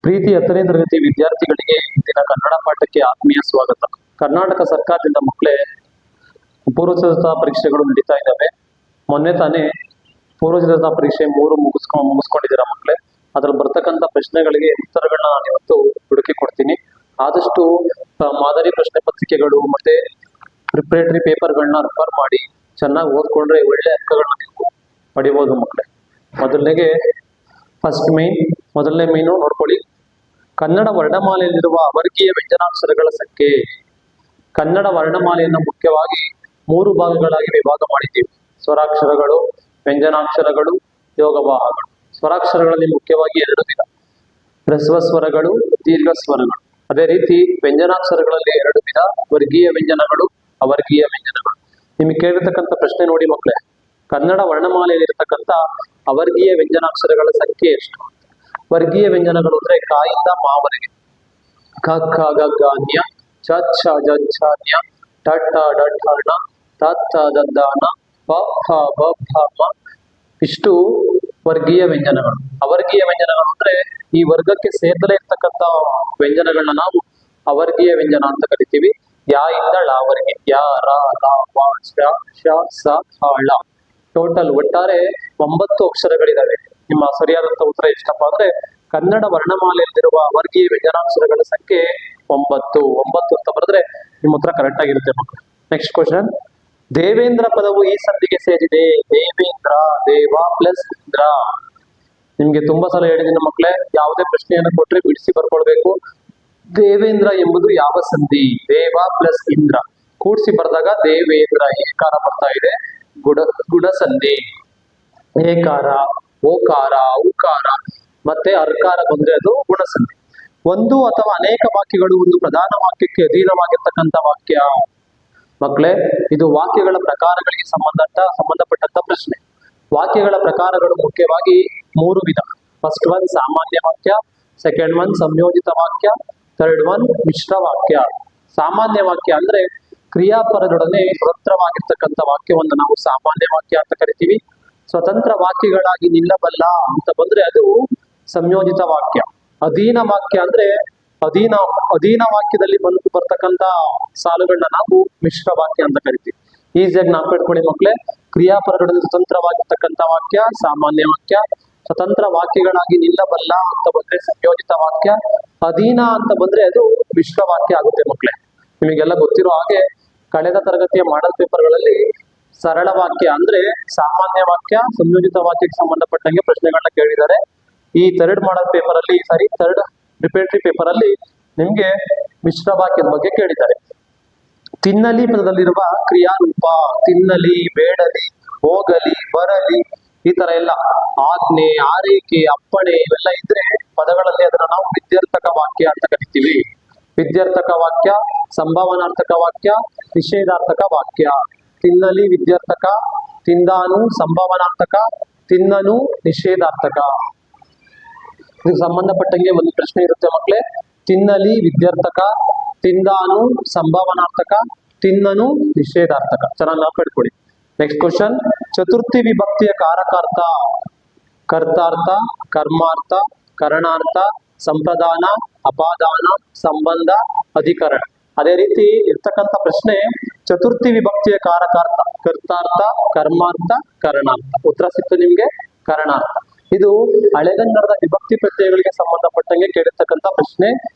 ಪ್ರೀತಿ 10ನೇ ತರಗತಿ ವಿದ್ಯಾರ್ಥಿಗಳಿಗೆ ಇಂದಿನ ಕನ್ನಡ ಪಾಠಕ್ಕೆ ಆತ್ಮೀಯ ಸ್ವಾಗತ. ಕರ್ನಾಟಕ ಸರ್ಕಾರದಿಂದ ಮಕ್ಕಳೇ ಪೂರ್ವ ಸಿದ್ಧತಾ ಪರೀಕ್ಷೆಗಳು ನಡೀತಾ ಇದ್ದಾವೆ. ಮೊನ್ನೆ ತಾನೇ ಪೂರ್ವ ಸಿದ್ಧತಾ ಪರೀಕ್ಷೆ 3 ಮುಗಿಸ್ಕೊಂಡಿದ್ದೀರಾ ಮಕ್ಕಳೇ. ಅದ್ರಲ್ಲಿ ಬರ್ತಕ್ಕಂಥ ಪ್ರಶ್ನೆಗಳಿಗೆ ಉತ್ತರಗಳನ್ನ ನಾನು ಇವತ್ತು ಹುಡುಕಿ ಕೊಡ್ತೀನಿ. ಆದಷ್ಟು ಮಾದರಿ ಪ್ರಶ್ನೆ ಪತ್ರಿಕೆಗಳು ಮತ್ತೆ ಪ್ರಿಪರೇಟರಿ ಪೇಪರ್ಗಳನ್ನ ರೆಫರ್ ಮಾಡಿ ಚೆನ್ನಾಗಿ ಓದ್ಕೊಂಡ್ರೆ ಒಳ್ಳೆ ಅಂಕಗಳನ್ನ ನೀವು ಪಡಿಬಹುದು ಮಕ್ಕಳೇ. ಮೊದಲನೇ ಮೈನು ನೋಡ್ಕೊಳ್ಳಿ. ಕನ್ನಡ ವರ್ಣಮಾಲೆಯಲ್ಲಿರುವ ಅವರ್ಗೀಯ ವ್ಯಂಜನಾಕ್ಷರಗಳ ಸಂಖ್ಯೆ. ಕನ್ನಡ ವರ್ಣಮಾಲೆಯನ್ನು ಮುಖ್ಯವಾಗಿ 3 ಭಾಗಗಳಾಗಿ ವಿಭಾಗ ಮಾಡಿದ್ದೀವಿ. ಸ್ವರಾಕ್ಷರಗಳು, ವ್ಯಂಜನಾಕ್ಷರಗಳು, ಯೋಗವಾಹಗಳು. ಸ್ವರಾಕ್ಷರಗಳಲ್ಲಿ ಮುಖ್ಯವಾಗಿ 2 ವಿಧ: ಹ್ರಸ್ವ ಸ್ವರಗಳು, ದೀರ್ಘ ಸ್ವರಗಳು. ಅದೇ ರೀತಿ ವ್ಯಂಜನಾಕ್ಷರಗಳಲ್ಲಿ 2 ವಿಧ: ವರ್ಗೀಯ ವ್ಯಂಜನಗಳು, ಅವರ್ಗೀಯ ವ್ಯಂಜನಗಳು. ನಿಮಗೆ ಕೇಳಿರ್ತಕ್ಕಂಥ ಪ್ರಶ್ನೆ ನೋಡಿ ಮಕ್ಕಳೇ, ಕನ್ನಡ ವರ್ಣಮಾಲೆಯಲ್ಲಿರ್ತಕ್ಕಂಥ ಅವರ್ಗೀಯ ವ್ಯಂಜನಾಕ್ಷರಗಳ ಸಂಖ್ಯೆ ಎಷ್ಟು? ವರ್ಗೀಯ ವ್ಯಂಜನಗಳು ಅಂದ್ರೆ ಕಾಯಿಂದ ಮಾವರೆಗೆ: ಕ ಖ ಗ ಘ ಜ್ಞ, ಚ ಛ ಜ ಝ ಜ್ಞ, ಟ ಠ ಡ ಠ ಣ, ತ ಥ ದ ದ ನ, ಪ ಫ ಬ ಭ ಮ. ಇಷ್ಟು ವರ್ಗೀಯ ವ್ಯಂಜನಗಳು. ಅವರ್ಗೀಯ ವ್ಯಂಜನಗಳು ಅಂದ್ರೆ ಈ ವರ್ಗಕ್ಕೆ ಸೇರ್ದಲೇ ಇರ್ತಕ್ಕಂಥ ವ್ಯಂಜನಗಳನ್ನ ನಾವು ಅವರ್ಗೀಯ ವ್ಯಂಜನ ಅಂತ ಕರಿತೀವಿ. ಯಾ ಇಂದ ಳವರೆಗೆ: ಯ, ರ, ಲ, ವ, ಶ, ಸ, ಹ, ಳ. ಟೋಟಲ್ ಒಟ್ಟಾರೆ 9 ಅಕ್ಷರಗಳಿದಾವೆ. ನಿಮ್ಮ ಸರಿಯಾದಂತ ಉತ್ತರ ಎಷ್ಟಪ್ಪ ಅಂದ್ರೆ ಕನ್ನಡ ವರ್ಣಮಾಲೆಯಲ್ಲಿರುವ ವರ್ಗೀಯ ವ್ಯಂಜನಾಕ್ಷರಗಳ ಸಂಖ್ಯೆ 9 ಅಂತ ಬರೆದ್ರೆ ನಿಮ್ಮ ಉತ್ತರ ಕರೆಕ್ಟ್ ಆಗಿರುತ್ತೆ ಮಕ್ಕಳು. Next question. ದೇವೇಂದ್ರ ಪದವು ಈ ಸಂಧಿಗೆ ಸೇರಿದೆ. ದೇವೇಂದ್ರ, ದೇವ ಪ್ಲಸ್ ಇಂದ್ರ. ನಿಮ್ಗೆ ತುಂಬಾ ಸಲ ಹೇಳಿದ್ದೀನಿ ಮಕ್ಕಳೇ, ಯಾವುದೇ ಪ್ರಶ್ನೆಯನ್ನು ಕೊಟ್ರೆ ಬಿಡಿಸಿ ಬರ್ಕೊಳ್ಬೇಕು. ದೇವೇಂದ್ರ ಎಂಬುದು ಯಾವ ಸಂಧಿ? ದೇವ ಪ್ಲಸ್ ಇಂದ್ರ ಕೂಡಿಸಿ ಬರೆದಾಗ ದೇವೇಂದ್ರ. ಏಕಾರ ಬರ್ತಾ ಇದೆ, ಗುಣ ಸಂಧಿ. ಏಕಾರ, ಓಕಾರ, ಔಕಾರ ಮತ್ತೆ ಅರ್ಕಾರ ಬಂದ್ರೆ ಅದು ಗುಣಸಂಧಿ. ಒಂದು ಅಥವಾ ಅನೇಕ ವಾಕ್ಯಗಳು ಒಂದು ಪ್ರಧಾನ ವಾಕ್ಯಕ್ಕೆ ಅಧೀನವಾಗಿರ್ತಕ್ಕಂಥ ವಾಕ್ಯ. ಮಕ್ಕಳೇ, ಇದು ವಾಕ್ಯಗಳ ಪ್ರಕಾರಗಳಿಗೆ ಸಂಬಂಧಪಟ್ಟಂತ ಪ್ರಶ್ನೆ. ವಾಕ್ಯಗಳ ಪ್ರಕಾರಗಳು ಮುಖ್ಯವಾಗಿ 3 ವಿಧ. ಫಸ್ಟ್ ಒನ್ ಸಾಮಾನ್ಯ ವಾಕ್ಯ, ಸೆಕೆಂಡ್ ಒನ್ ಸಂಯೋಜಿತ ವಾಕ್ಯ, ಥರ್ಡ್ ಒನ್ ಮಿಶ್ರ ವಾಕ್ಯ. ಸಾಮಾನ್ಯ ವಾಕ್ಯ ಅಂದ್ರೆ ಕ್ರಿಯಾಪದದೊಡನೆ ಸ್ವತಂತ್ರವಾಗಿರ್ತಕ್ಕಂಥ ವಾಕ್ಯವನ್ನು ನಾವು ಸಾಮಾನ್ಯ ವಾಕ್ಯ ಅಂತ ಕರಿತೀವಿ. ಸ್ವತಂತ್ರ ವಾಕ್ಯಗಳಾಗಿ ನಿಲ್ಲಬಲ್ಲ ಅಂತ ಬಂದ್ರೆ ಅದು ಸಂಯೋಜಿತ ವಾಕ್ಯ. ಅಧೀನ ವಾಕ್ಯ ಅಂದ್ರೆ ಅಧೀನ ವಾಕ್ಯದಲ್ಲಿ ಬರ್ತಕ್ಕಂಥ ಸಾಲುಗಳನ್ನ ನಾವು ಮಿಶ್ರ ವಾಕ್ಯ ಅಂತ ಕರಿತೀವಿ. ಈಸಿಯಾಗಿ ನಾಲ್ಕು ಮಕ್ಕಳೇ, ಕ್ರಿಯಾಪದಗಳಲ್ಲಿ ಸ್ವತಂತ್ರವಾಗಿರ್ತಕ್ಕಂಥ ವಾಕ್ಯ ಸಾಮಾನ್ಯ ವಾಕ್ಯ, ಸ್ವತಂತ್ರ ವಾಕ್ಯಗಳಾಗಿ ನಿಲ್ಲಬಲ್ಲ ಅಂತ ಬಂದ್ರೆ ಸಂಯೋಜಿತ ವಾಕ್ಯ, ಅಧೀನ ಅಂತ ಬಂದ್ರೆ ಅದು ಮಿಶ್ರ ವಾಕ್ಯ ಆಗುತ್ತೆ ಮಕ್ಕಳೇ. ನಿಮಗೆಲ್ಲ ಗೊತ್ತಿರೋ ಹಾಗೆ ಕಳೆದ ತರಗತಿಯ ಮಾಡಲ್ ಪೇಪರ್ಗಳಲ್ಲಿ ಸರಳ ವಾಕ್ಯ ಅಂದ್ರೆ ಸಾಮಾನ್ಯ ವಾಕ್ಯ, ಸಂಯೋಜಿತ ವಾಕ್ಯಕ್ಕೆ ಸಂಬಂಧಪಟ್ಟಂಗೆ ಪ್ರಶ್ನೆಗಳನ್ನ ಕೇಳಿದ್ದಾರೆ. ಈ ಥರ್ಡ್ ಪ್ರಿಪರೇಟರಿ ಪೇಪರ್ ಅಲ್ಲಿ ನಿಮ್ಗೆ ಮಿಶ್ರ ವಾಕ್ಯದ ಬಗ್ಗೆ ಕೇಳಿದ್ದಾರೆ. ತಿನ್ನಲಿ ಪದದಲ್ಲಿರುವ ಕ್ರಿಯಾರೂಪ: ತಿನ್ನಲಿ, ಬೇಡಲಿ, ಹೋಗಲಿ, ಬರಲಿ, ಈ ತರ ಎಲ್ಲ ಆಜ್ಞೆ, ಆರೈಕೆ, ಅಪ್ಪಣೆ ಇವೆಲ್ಲ ಇದ್ರೆ ಪದಗಳಲ್ಲಿ ಅದನ್ನ ನಾವು ವಿದ್ಯಾರ್ಥಕ ವಾಕ್ಯ ಅಂತ ಕರಿತೀವಿ. ವಿದ್ಯಾರ್ಥಕ ವಾಕ್ಯ, ಸಂಭಾವನಾರ್ಥಕ ವಾಕ್ಯ, ನಿಷೇಧಾರ್ಥಕ ವಾಕ್ಯ. ತಿನ್ನಲಿ ವಿದ್ಯಾರ್ಥಕ, ತಿಂದಾನು ಸಂಭಾವನಾರ್ಥಕ, ತಿನ್ನನು ನಿಷೇಧಾರ್ಥಕ. ಇದಕ್ಕೆ ಸಂಬಂಧಪಟ್ಟಂಗೆ ಒಂದು ಪ್ರಶ್ನೆ ಇರುತ್ತೆ ಮಕ್ಕಳೇ. ತಿನ್ನಲಿ ವಿದ್ಯಾರ್ಥಕ, ತಿಂದಾನು ಸಂಭಾವನಾರ್ಥಕ, ತಿನ್ನನು ನಿಷೇಧಾರ್ಥಕ. ಚೆನ್ನಾಗಿ ನಾಲ್ಕು. Next question. ಚತುರ್ಥಿ ವಿಭಕ್ತಿಯ ಕಾರಕಾರ್ಥ: ಕರ್ತಾರ್ಥ, ಕರ್ಮಾರ್ಥ, ಕರಣಾರ್ಥ, ಸಂಪ್ರದಾನ, ಅಪಾದಾನ, ಸಂಬಂಧ, ಅಧಿಕರಣ. ಅದೇ ರೀತಿ ಇರ್ತಕ್ಕಂಥ ಪ್ರಶ್ನೆ ಚತುರ್ಥಿ ವಿಭಕ್ತಿಯ ಕಾರಕಾರ್ಥ: ಕರ್ತಾರ್ಥ, ಕರ್ಮಾರ್ಥ, ಕರಣಾರ್ಥ. ಉತ್ತರ ಸಿಕ್ತು ನಿಮ್ಗೆ ಕರಣಾರ್ಥ. ಇದು ಹಳೆಗನ್ನಡದ ವಿಭಕ್ತಿ ಪ್ರತ್ಯಯಗಳಿಗೆ ಸಂಬಂಧಪಟ್ಟಂಗೆ ಕೇಳಿರ್ತಕ್ಕಂಥ ಪ್ರಶ್ನೆ.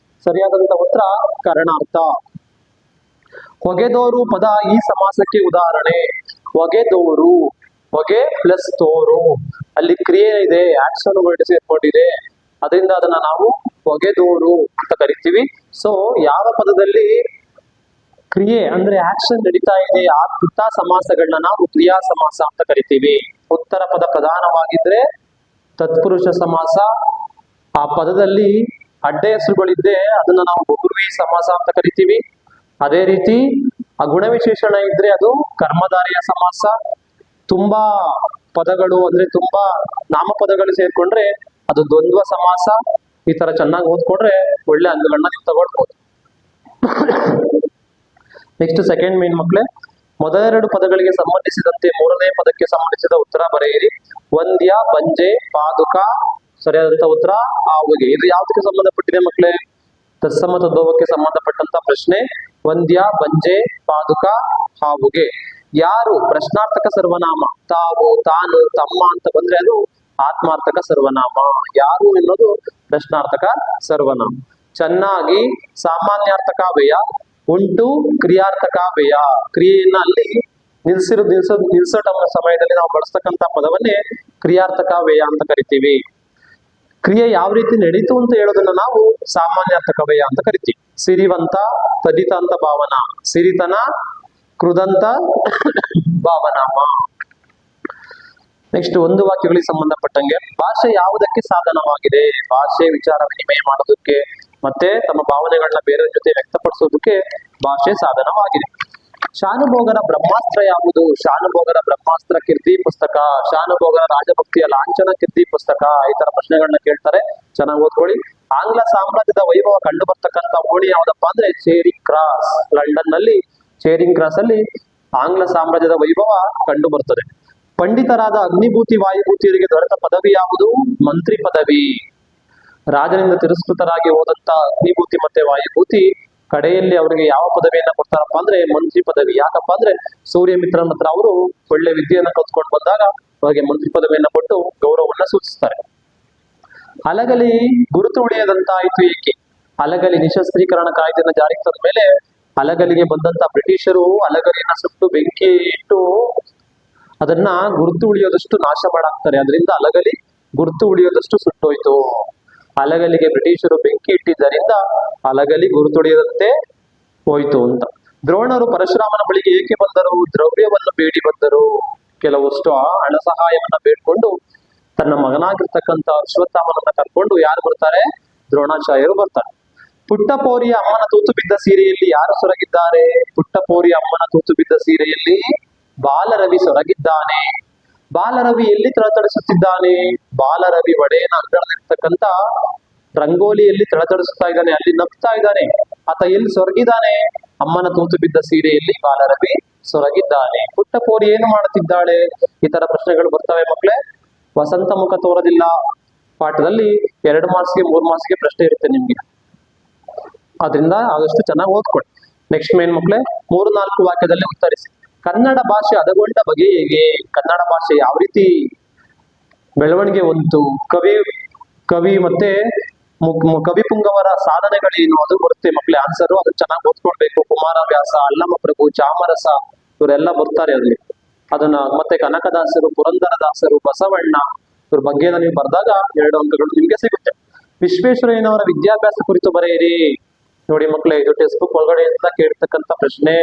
ಸರಿಯಾದಂತ ಉತ್ತರ ಕರಣಾರ್ಥ. ಹೊಗೆದೋರು ಪದ ಈ ಸಮಾಸಕ್ಕೆ ಉದಾಹರಣೆ. ಹೊಗೆದೋರು, ಹೊಗೆ ಪ್ಲಸ್ ತೋರು, ಅಲ್ಲಿ ಕ್ರಿಯೆ ಇದೆ, ಆಕ್ಷನ್ ವರ್ಡ್ ಸೇರ್ಕೊಂಡಿದೆ, ಅದರಿಂದ ಅದನ್ನ ನಾವು ಹೊಗೆದೋರು ಅಂತ ಕರಿತೀವಿ. ಸೊ ಯಾವ ಪದದಲ್ಲಿ ಕ್ರಿಯೆ ಅಂದ್ರೆ ಆಕ್ಷನ್ ನಡೀತಾ ಇದೆ ಅಂತ ಸಮಾಸಗಳನ್ನ ನಾವು ಕ್ರಿಯಾ ಸಮಾಸ ಅಂತ ಕರಿತೀವಿ. ಉತ್ತರ ಪದ ಪ್ರಧಾನವಾಗಿದ್ರೆ ತತ್ಪುರುಷ ಸಮಾಸ. ಆ ಪದದಲ್ಲಿ ಅಡ್ಡ ಹೆಸರುಗಳಿದ್ದೆ ಅದನ್ನ ನಾವು ಬಹುಬ್ರೀಹಿ ಸಮಾಸ ಅಂತ ಕರಿತೀವಿ. ಅದೇ ರೀತಿ ಆ ಗುಣವಿಶೇಷಣ ಇದ್ರೆ ಅದು ಕರ್ಮಧಾರೆಯ ಸಮಾಸ. ತುಂಬಾ ಪದಗಳು ಅಂದ್ರೆ ತುಂಬಾ ನಾಮಪದಗಳು ಸೇರ್ಕೊಂಡ್ರೆ ಅದು ದ್ವಂದ್ವ ಸಮಾಸ. ಈ ತರ ಚೆನ್ನಾಗಿ ಓದ್ಕೊಂಡ್ರೆ ಒಳ್ಳೆ ಅಂಕಗಳನ್ನ ನೀವು ತಗೊಳ್ಬಹುದು. ನೆಕ್ಸ್ಟ್ ಸೆಕೆಂಡ್ ಮೇನ್ ಮಕ್ಕಳೇ, ಮೊದಲೆರಡು ಪದಗಳಿಗೆ ಸಂಬಂಧಿಸಿದಂತೆ ಮೂರನೇ ಪದಕ್ಕೆ ಸಂಬಂಧಿಸಿದ ಉತ್ತರ ಬರೆಯಿರಿ. ವಂದ್ಯ, ಬಂಜೆ, ಪಾದುಕ, ಸರಿಯಾದಂತ ಉತ್ತರ ಹಾವುಗೆ. ಇದು ಯಾವ್ದಕ್ಕೆ ಸಂಬಂಧಪಟ್ಟಿದೆ ಮಕ್ಕಳೇ? ತತ್ಸಮ ತದ್ಭವಕ್ಕೆ ಸಂಬಂಧಪಟ್ಟಂತ ಪ್ರಶ್ನೆ. ವಂದ್ಯ, ಬಂಜೆ, ಪಾದುಕ, ಹಾವುಗೆ. ಯಾರು ಪ್ರಶ್ನಾರ್ಥಕ ಸರ್ವನಾಮ. ತಾವು, ತಾನು, ತಮ್ಮ ಅಂತ ಬಂದ್ರೆ ಅದು ಆತ್ಮಾರ್ಥಕ ಸರ್ವನಾಮ. ಯಾರು ಎನ್ನುವುದು ಪ್ರಶ್ನಾರ್ಥಕ ಸರ್ವನಾಮ. ಚೆನ್ನಾಗಿ ಸಾಮಾನ್ಯಾರ್ಥಕ ವ್ಯಯ. ಉಂಟು ಕ್ರಿಯಾರ್ಥಕ ವ್ಯಯ. ಕ್ರಿಯೆಯನ್ನ ಅಲ್ಲಿ ನಿಲ್ಸೋ ಸಮಯದಲ್ಲಿ ನಾವು ಬಳಸ್ತಕ್ಕಂಥ ಪದವನ್ನೇ ಕ್ರಿಯಾರ್ಥಕ ವ್ಯಯ ಅಂತ ಕರಿತೀವಿ. ಕ್ರಿಯೆ ಯಾವ ರೀತಿ ನಡೀತು ಅಂತ ಹೇಳೋದನ್ನ ನಾವು ಸಾಮಾನ್ಯಾರ್ಥಕ ವ್ಯಯ ಅಂತ ಕರಿತೀವಿ. ಸಿರಿವಂತ, ತದಿತಂತ ಭಾವನಾ. ಸಿರಿತನ, ಕೃದಂತ ಭಾವನಾಮ. ನೆಕ್ಸ್ಟ್ ಒಂದು ವಾಕ್ಯಗಳಿಗೆ ಸಂಬಂಧಪಟ್ಟಂಗೆ ಭಾಷೆ ಯಾವುದಕ್ಕೆ ಸಾಧನವಾಗಿದೆ? ಭಾಷೆ ವಿಚಾರ ವಿನಿಮಯ ಮಾಡೋದಕ್ಕೆ ಮತ್ತೆ ತಮ್ಮ ಭಾವನೆಗಳನ್ನ ಬೇರೆಯವ್ರ ಜೊತೆ ವ್ಯಕ್ತಪಡಿಸೋದಕ್ಕೆ ಭಾಷೆ ಸಾಧನವಾಗಿದೆ. ಶಾನುಭೋಗರ ಬ್ರಹ್ಮಾಸ್ತ್ರ ಯಾವುದು? ಶಾನುಭೋಗರ ಬ್ರಹ್ಮಾಸ್ತ್ರ ಕೀರ್ತಿ ಪುಸ್ತಕ. ಶಾನುಭೋಗರ ರಾಜಭಕ್ತಿಯ ಲಾಂಛನ ಕೀರ್ತಿ ಪುಸ್ತಕ. ಈ ತರ ಪ್ರಶ್ನೆಗಳನ್ನ ಕೇಳ್ತಾರೆ, ಚೆನ್ನಾಗಿ ಓದ್ಕೊಳ್ಳಿ. ಆಂಗ್ಲ ಸಾಮ್ರಾಜ್ಯದ ವೈಭವ ಕಂಡು ಬರ್ತಕ್ಕಂಥ ಓಣಿ ಯಾವ್ದಪ್ಪ ಅಂದ್ರೆ ಚೇರಿಂಗ್ ಕ್ರಾಸ್. ಲಂಡನ್ ನಲ್ಲಿ ಚೇರಿಂಗ್ ಕ್ರಾಸ್ ಅಲ್ಲಿ ಆಂಗ್ಲ ಸಾಮ್ರಾಜ್ಯದ ವೈಭವ ಕಂಡು ಬರ್ತದೆ. ಪಂಡಿತರಾದ ಅಗ್ನಿಭೂತಿ ವಾಯುಭೂತಿಯರಿಗೆ ದೊರೆತ ಪದವಿ ಯಾವುದು? ಮಂತ್ರಿ ಪದವಿ. ರಾಜನಿಂದ ತಿರಸ್ಕೃತರಾಗಿ ಹೋದಂತ ಅಗ್ನಿಭೂತಿ ಮತ್ತೆ ವಾಯುಭೂತಿ ಕಡೆಯಲ್ಲಿ ಅವರಿಗೆ ಯಾವ ಪದವಿಯನ್ನ ಕೊಡ್ತಾರಪ್ಪ ಅಂದ್ರೆ ಮಂತ್ರಿ ಪದವಿ. ಯಾಕಪ್ಪ ಅಂದ್ರೆ ಸೂರ್ಯ ಮಿತ್ರನ ಹತ್ರ ಅವರು ಒಳ್ಳೆ ವಿದ್ಯೆಯನ್ನ ಕಲ್ತ್ಕೊಂಡು ಬಂದಾಗ ಅವರಿಗೆ ಮಂತ್ರಿ ಪದವಿಯನ್ನ ಕೊಟ್ಟು ಗೌರವವನ್ನ ಸೂಚಿಸ್ತಾರೆ. ಅಲಗಲಿ ಗುರುತು ಉಳಿಯದಂತಾಯಿತು ಏಕೆ? ಅಲಗಲಿ ನಿಶಸ್ತ್ರೀಕರಣ ಕಾಯ್ದೆಯನ್ನು ಜಾರಿಗೆ ತಂದ ಮೇಲೆ ಅಲಗಲಿಗೆ ಬಂದಂತ ಬ್ರಿಟಿಷರು ಅಲಗಲಿನ ಸುಟ್ಟು ಬೆಂಕಿ ಇಟ್ಟು ಅದನ್ನ ಗುರುತು ಉಳಿಯೋದಷ್ಟು ನಾಶ ಮಾಡಾಕ್ತಾರೆ. ಅದರಿಂದ ಅಲಗಲಿ ಗುರುತು ಉಳಿಯೋದಷ್ಟು ಸುಟ್ಟೋಯ್ತು. ಅಲಗಲಿಗೆ ಬ್ರಿಟಿಷರು ಬೆಂಕಿ ಇಟ್ಟಿದ್ದರಿಂದ ಅಲಗಲಿ ಗುರುತುಳಿಯದಂತೆ ಹೋಯ್ತು ಅಂತ. ದ್ರೋಣರು ಪರಶುರಾಮನ ಬಳಿಗೆ ಏಕೆ ಬಂದರು? ದ್ರವ್ಯವನ್ನು ಬೇಡಿ ಬಂದರು. ಕೆಲವಷ್ಟು ಹಣ ಸಹಾಯವನ್ನ ಬೇಡ್ಕೊಂಡು ತನ್ನ ಮಗನಾಗಿರ್ತಕ್ಕಂಥ ಅಶ್ವತ್ಥಾಮನನ್ನ ಕರ್ಕೊಂಡು ಯಾರು ಬರ್ತಾರೆ? ದ್ರೋಣಾಚಾರ್ಯರು ಬರ್ತಾರೆ. ಪುಟ್ಟಪೋರಿಯ ಅಮ್ಮನ ತೂತು ಬಿದ್ದ ಸೀರೆಯಲ್ಲಿ ಯಾರು ಸೊರಗಿದ್ದಾರೆ? ಪುಟ್ಟಪೋರಿಯ ಅಮ್ಮನ ತೂತು ಬಿದ್ದ ಸೀರೆಯಲ್ಲಿ ಬಾಲರವಿ ಸೊರಗಿದ್ದಾನೆ. ಬಾಲರವಿ ಎಲ್ಲಿ ತಳತಳಿಸುತ್ತಿದ್ದಾನೆ? ಬಾಲರವಿ ಒಡೆಯನ ಅಂಗಳದಲ್ಲಿರ್ತಕ್ಕಂಥ ರಂಗೋಲಿಯಲ್ಲಿ ತಳತಳಿಸುತ್ತಾ ಇದ್ದಾನೆ, ಅಲ್ಲಿ ನಗ್ತಾ ಇದ್ದಾನೆ. ಆತ ಎಲ್ಲಿ ಸೊರಗಿದ್ದಾನೆ? ಅಮ್ಮನ ತೂತು ಬಿದ್ದ ಸೀರೆಯಲ್ಲಿ ಬಾಲರವಿ ಸೊರಗಿದ್ದಾನೆ. ಪುಟ್ಟಪೋರಿ ಏನು ಮಾಡುತ್ತಿದ್ದಾಳೆ? ಈ ತರ ಪ್ರಶ್ನೆಗಳು ಬರ್ತವೆ ಮಕ್ಕಳೇ. ವಸಂತ ಮುಖ ತೋರದಿಲ್ಲ ಪಾಠದಲ್ಲಿ 2 ಮಾರ್ಕ್ಸ್ಗೆ 3 ಮಾರ್ಕ್ಸ್ಗೆ ಪ್ರಶ್ನೆ ಇರುತ್ತೆ ನಿಮ್ಗೆ. ಆದ್ರಿಂದ ಆದಷ್ಟು ಚೆನ್ನಾಗಿ ಓದ್ಕೊಳ್ಳಿ. ನೆಕ್ಸ್ಟ್ ಮೇನ್ ಮಕ್ಕಳೇ 3-4 ವಾಕ್ಯದಲ್ಲಿ ಉತ್ತರಿಸಿ. ಕನ್ನಡ ಭಾಷೆ ಹದಗೊಂಡ ಬಗೆ ಹೇಗೆ? ಕನ್ನಡ ಭಾಷೆ ಯಾವ ರೀತಿ ಬೆಳವಣಿಗೆ ಹೊಂದಿತು? ಕವಿ ಮತ್ತೆ ಕವಿ ಪುಂಗವರ ಸಾಧನೆಗಳೇನು? ಅದು ಬರುತ್ತೆ ಮಕ್ಕಳೇ ಆನ್ಸರ್. ಅದನ್ನ ಚೆನ್ನಾಗಿ ಓದ್ಕೊಳ್ಬೇಕು. ಕುಮಾರವ್ಯಾಸ, ಅಲ್ಲಮ ಪ್ರಭು, ಚಾಮರಸ ಇವರೆಲ್ಲ ಬರ್ತಾರೆ ಅಲ್ಲಿ. ಅದನ್ನ ಮತ್ತೆ ಕನಕದಾಸರು, ಪುರಂದರದಾಸರು, ಬಸವಣ್ಣ ಇವ್ರ ಬಗ್ಗೆ ನೀವು ಬರೆದಾಗ 2 ಅಂಕಗಳು ನಿಮ್ಗೆ ಸಿಗುತ್ತೆ. ವಿಶ್ವೇಶ್ವರಯ್ಯನವರ ವಿದ್ಯಾಭ್ಯಾಸ ಕುರಿತು ಬರೆಯಿರಿ. ನೋಡಿ ಮಕ್ಕಳೇ, ಇದು ಟೆಕ್ಸ್ಟ್ ಬುಕ್ ಒಳಗಡೆಯಿಂದ ಕೇಳ್ತಕ್ಕಂಥ ಪ್ರಶ್ನೆ.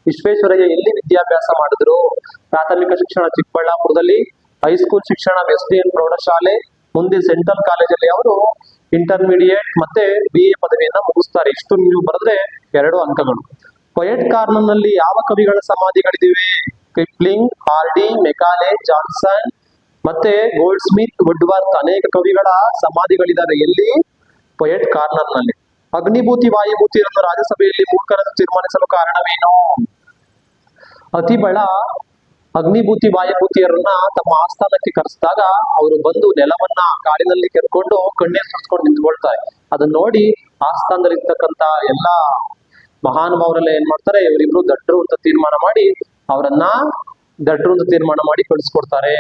ವಿಶ್ವೇಶ್ವರಯ್ಯ ಎಲ್ಲಿ ವಿದ್ಯಾಭ್ಯಾಸ ಮಾಡಿದ್ರು? ಪ್ರಾಥಮಿಕ ಶಿಕ್ಷಣ ಚಿಕ್ಕಬಳ್ಳಾಪುರದಲ್ಲಿ, ಹೈಸ್ಕೂಲ್ ಶಿಕ್ಷಣ SDN ಪ್ರೌಢಶಾಲೆ, ಮುಂದೆ ಸೆಂಟ್ರಲ್ ಕಾಲೇಜಲ್ಲಿ ಅವರು ಇಂಟರ್ಮೀಡಿಯೇಟ್ ಮತ್ತೆ BA ಪದವಿಯನ್ನ ಮುಗಿಸ್ತಾರೆ. ಇಷ್ಟು ನೀವು ಬರೆದ್ರೆ 2 ಅಂಕಗಳು. ಪೊಯೆಟ್ ಕಾರ್ನರ್ ನಲ್ಲಿ ಯಾವ ಕವಿಗಳ ಸಮಾಧಿಗಳಿವೆ? ಕಿಪ್ಲಿಂಗ್, ಹಾರ್ಡಿ, ಮೆಕಾಲೆ, ಜಾನ್ಸನ್ ಮತ್ತೆ ಗೋಲ್ಡ್ ಸ್ಮಿತ್, ವುಡ್ವರ್ತ್ ಅನೇಕ ಕವಿಗಳ ಸಮಾಧಿಗಳಿದ್ದಾರೆ. ಎಲ್ಲಿ? ಪೊಯೆಟ್ ಕಾರ್ನರ್ ನಲ್ಲಿ. ಅಗ್ನಿಭೂತಿ ವಾಯುಭೂತಿಯನ್ನು ರಾಜ್ಯಸಭೆಯಲ್ಲಿ ಮೂರ್ಖರೆಂದು ತೀರ್ಮಾನಿಸಲು ಕಾರಣವೇನು? ಅತಿಬಳ ಅಗ್ನಿಭೂತಿ ವಾಯುಭೂತಿಯರನ್ನ ತಮ್ಮ ಆಸ್ಥಾನಕ್ಕೆ ಕರೆಸಿದಾಗ ಅವರು ಬಂದು ನೆಲವನ್ನ ಕಾಡಿನಲ್ಲಿ ಕೆರ್ಕೊಂಡು ಕಣ್ಣೀರು ಸುರಿಸ್ಕೊಂಡು ನಿಂತ್ಕೊಳ್ತಾರೆ. ಅದನ್ನ ನೋಡಿ ಆಸ್ಥಾನದಲ್ಲಿರ್ತಕ್ಕಂಥ ಎಲ್ಲಾ ಮಹಾನುಭಾವರೆಲ್ಲ ಏನ್ ಮಾಡ್ತಾರೆ? ಇವರಿಬ್ರು ದಡ್ರು ಅಂತ ತೀರ್ಮಾನ ಮಾಡಿ ಅವರನ್ನ ದಡ್ರು ಅಂತ ತೀರ್ಮಾನ ಮಾಡಿ ಕಳಿಸ್ಕೊಡ್ತಾರೆ.